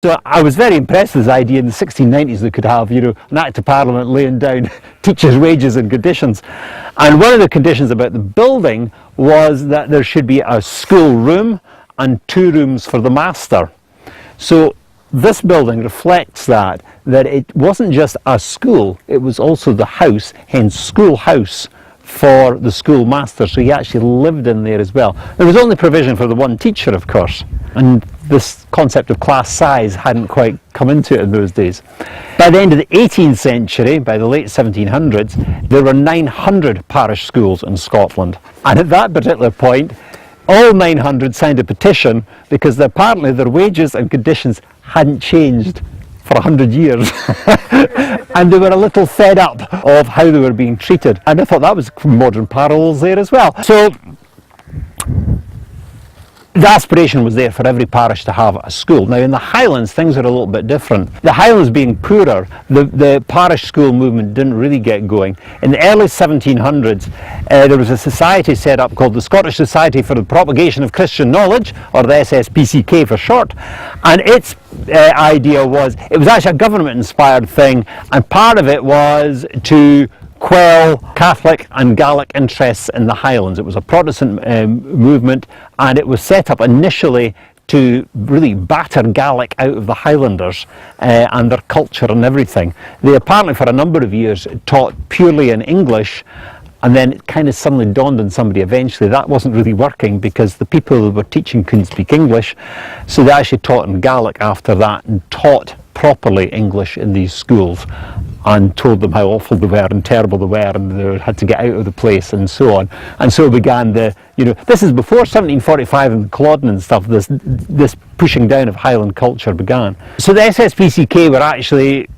So I was very impressed with this idea in the 1690s they could have, an Act of Parliament laying down teachers' wages and conditions. And one of the conditions about the building was that there should be a school room and 2 rooms for the master. So this building reflects that it wasn't just a school, it was also the house, hence schoolhouse, for the schoolmaster, so he actually lived in there as well. There was only provision for the one teacher, of course, and this concept of class size hadn't quite come into it in those days. By the end of the 18th century, by the late 1700s, there were 900 parish schools in Scotland, and at that particular point all 900 signed a petition because apparently their wages and conditions hadn't changed for 100 years and they were a little fed up of how they were being treated, and I thought that was modern parallels there as well. So the aspiration was there for every parish to have a school. Now in the Highlands things are a little bit different. The Highlands being poorer, the parish school movement didn't really get going. In the early 1700s there was a society set up called the Scottish Society for the Propagation of Christian Knowledge, or the SSPCK for short, and its idea was, it was actually a government inspired thing, and part of it was to quell Catholic and Gaelic interests in the Highlands. It was a Protestant movement, and it was set up initially to really batter Gaelic out of the Highlanders and their culture and everything. They apparently for a number of years taught purely in English, and then it kind of suddenly dawned on somebody eventually that wasn't really working because the people who were teaching couldn't speak English, so they actually taught in Gaelic after that and taught properly English in these schools and told them how awful they were and terrible they were and they had to get out of the place and so on. And so began this is before 1745 and Culloden and stuff, this pushing down of Highland culture began. So the SSPCK were actually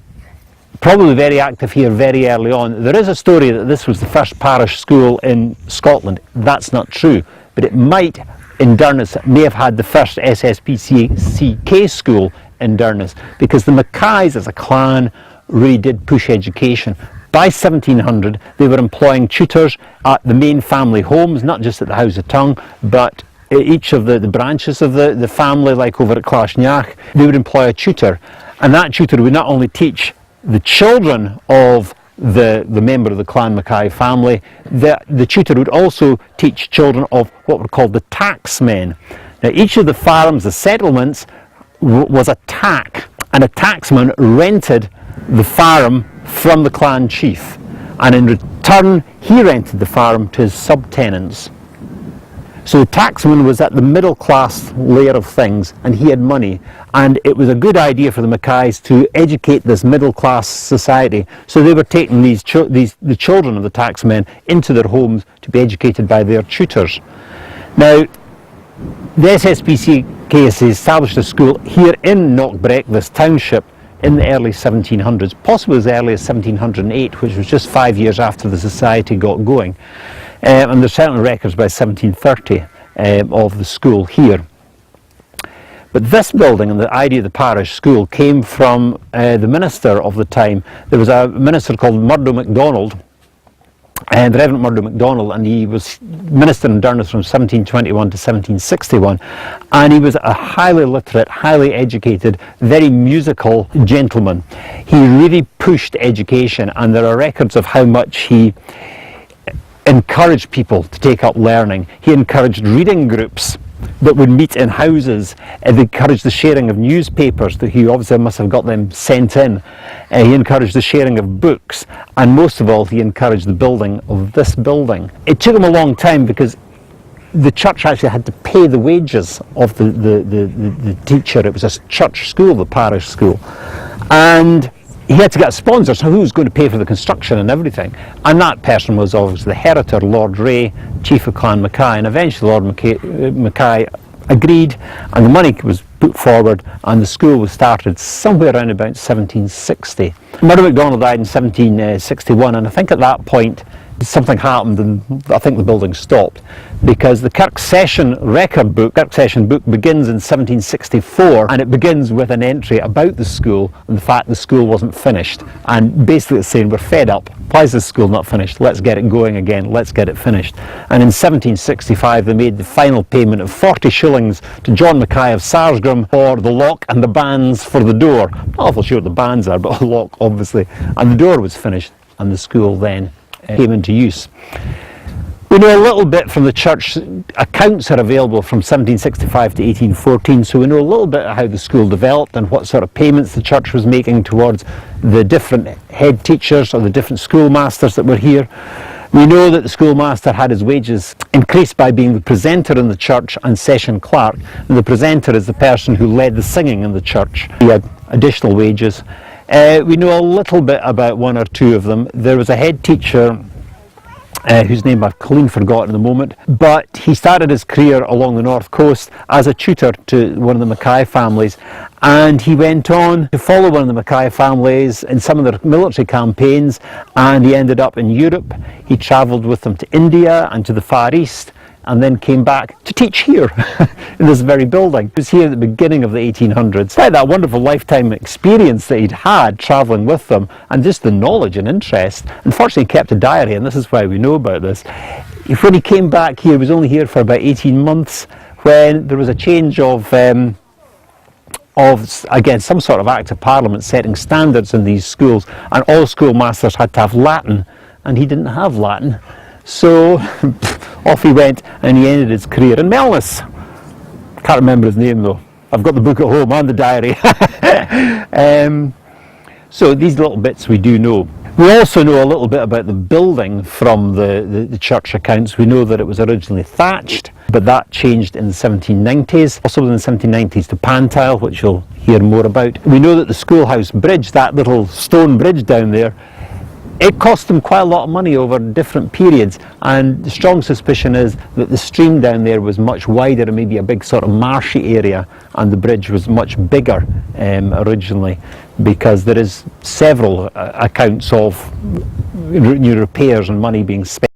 probably very active here very early on. There is a story that this was the first parish school in Scotland. That's not true, but it might, in Durness, may have had the first SSPCK school in Durness, because the Mackays as a clan really did push education. By 1700 they were employing tutors at the main family homes, not just at the House of Tongue, but each of the branches of the family, like over at Clashneach, they would employ a tutor, and that tutor would not only teach the children of the member of the Clan Mackay family, the tutor would also teach children of what were called the tacksmen. Now each of the farms, the settlements, was a tack, and a tacksman rented the farm from the clan chief, and in return he rented the farm to his subtenants. So the tacksman was at the middle class layer of things, and he had money, and it was a good idea for the Mackays to educate this middle class society. So they were taking the children of the tacksmen into their homes to be educated by their tutors. Now the SSPCK established a school here in Knockbreck, this township, in the early 1700s, possibly as early as 1708, which was just 5 years after the society got going. And there's certainly records by 1730 of the school here. But this building and the idea of the parish school came from the minister of the time. There was a minister called Murdo MacDonald, the Reverend Murdo MacDonald, and he was minister in Durness from 1721 to 1761, and he was a highly literate, highly educated, very musical gentleman. He really pushed education, and there are records of how much he encouraged people to take up learning. He encouraged reading groups that would meet in houses, and they encouraged the sharing of newspapers, that he obviously must have got them sent in. He encouraged the sharing of books, and most of all he encouraged the building of this building. It took him a long time because the church actually had to pay the wages of the teacher. It was a church school, the parish school, and he had to get a sponsor, so who was going to pay for the construction and everything? And that person was obviously the heritor, Lord Ray, chief of Clan Mackay, and eventually Lord Mackay agreed, and the money was put forward, and the school was started somewhere around about 1760. Murdo MacDonald died in 1761, and I think at that point something happened and I think the building stopped, because the Kirk Session record book, Kirk Session book, begins in 1764, and it begins with an entry about the school and the fact the school wasn't finished, and basically it's saying we're fed up. Why is this school not finished? Let's get it going again, let's get it finished. And in 1765 they made the final payment of 40 shillings to John Mackay of Sarsgrim for the lock and the bands for the door. Not awful sure what the bands are, but a lock obviously. And the door was finished and the school then came into use. We know a little bit from the church. Accounts are available from 1765 to 1814, so we know a little bit of how the school developed and what sort of payments the church was making towards the different head teachers or the different schoolmasters that were here. We know that the schoolmaster had his wages increased by being the presenter in the church and session clerk, and the presenter is the person who led the singing in the church. He had additional wages. We know a little bit about one or two of them. There was a head teacher whose name I've clean forgotten at the moment, but he started his career along the north coast as a tutor to one of the Mackay families, and he went on to follow one of the Mackay families in some of their military campaigns, and he ended up in Europe. He travelled with them to India and to the Far East, and then came back to teach here in this very building. He was here at the beginning of the 1800s. He had that wonderful lifetime experience that he'd had travelling with them, and just the knowledge and interest. Unfortunately, he kept a diary, and this is why we know about this. When he came back here, he was only here for about 18 months when there was a change of again, some sort of Act of Parliament setting standards in these schools, and all schoolmasters had to have Latin, and he didn't have Latin. So off he went, and he ended his career in Melness. Can't remember his name though. I've got the book at home and the diary. So these little bits we do know. We also know a little bit about the building from the church accounts. We know that it was originally thatched, but that changed in the 1790s. Also in the 1790s to pan-tile, which you'll hear more about. We know that the schoolhouse bridge, that little stone bridge down there, it cost them quite a lot of money over different periods, and the strong suspicion is that the stream down there was much wider and maybe a big sort of marshy area, and the bridge was much bigger originally, because there is several accounts of repairs and money being spent